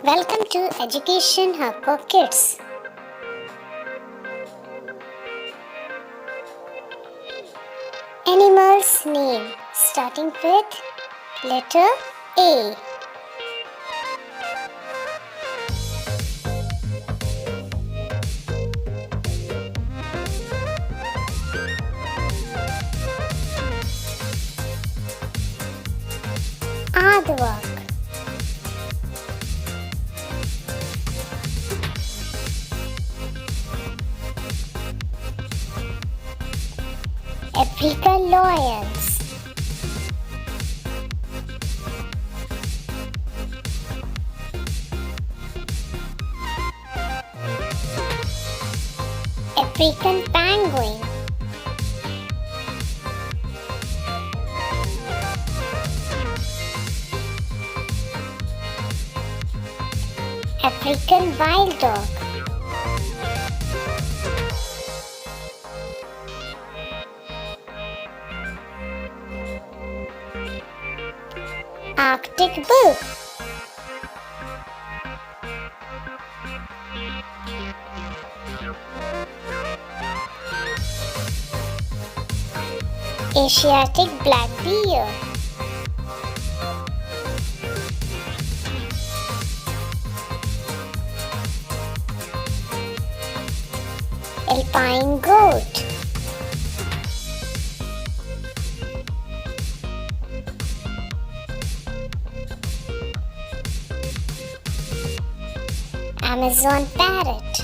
Welcome to Education Hub for Kids. Animals name starting with letter A. Aardvark. African lions. African penguin. African wild dog. Arctic bull. Asiatic black bear. Alpine goat. Amazon parrot.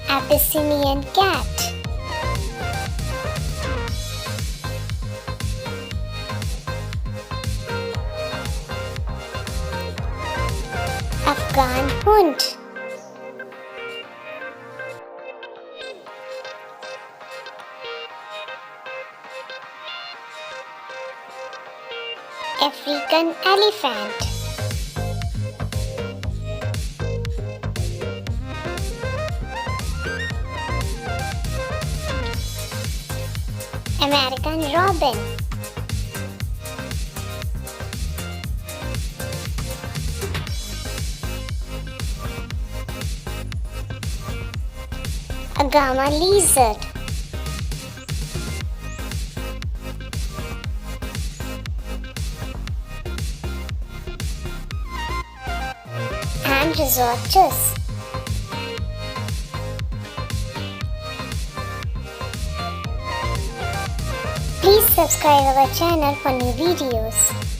Abyssinian cat. Afghan hound. African elephant. American robin. Agama lizard. And resorts. Please subscribe our channel for new videos.